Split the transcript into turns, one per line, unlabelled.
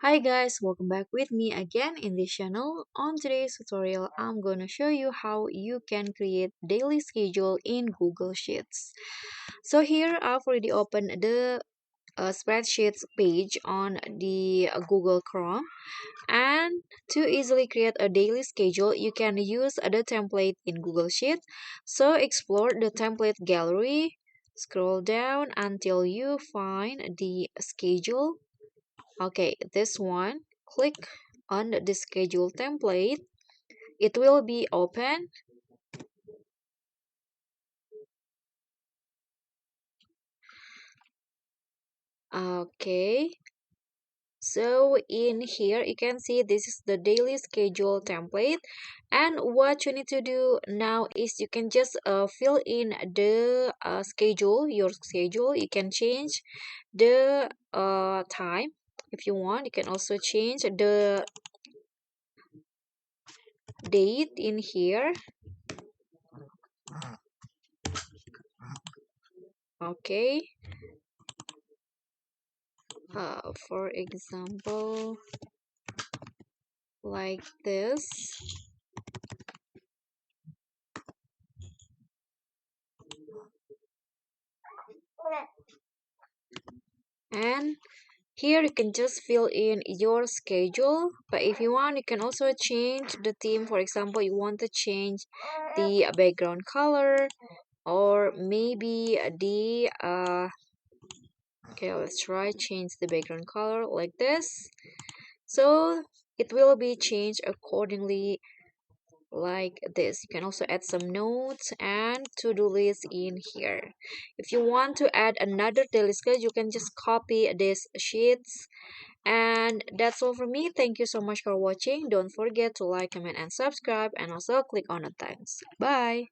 Hi guys, welcome back with me again in this channel. On today's tutorial, I'm gonna show you how you can create daily schedule in Google Sheets. So here I've already opened the spreadsheets page on the Google Chrome, and to easily create a daily schedule, you can use the template in Google Sheet. So explore the template gallery, scroll down until you find the schedule. Okay, this one, click on the schedule template. It will be open. Okay, so in here you can see this is the daily schedule template, and what you need to do now is you can just fill in the your schedule. You can change the time if you want. You can also change the date in here. Okay, for example, like this. And here you can just fill in your schedule, but if you want you can also change the theme. For example, you want to change the background color, or maybe the okay, let's try change the background color like this, so it will be changed accordingly like this. You can also add some notes and to-do list in here. If you want to add another daily schedule, you can just copy these sheets. And that's all from me. Thank you so much for watching. Don't forget to like, comment, and subscribe, and also click on the thanks. Bye.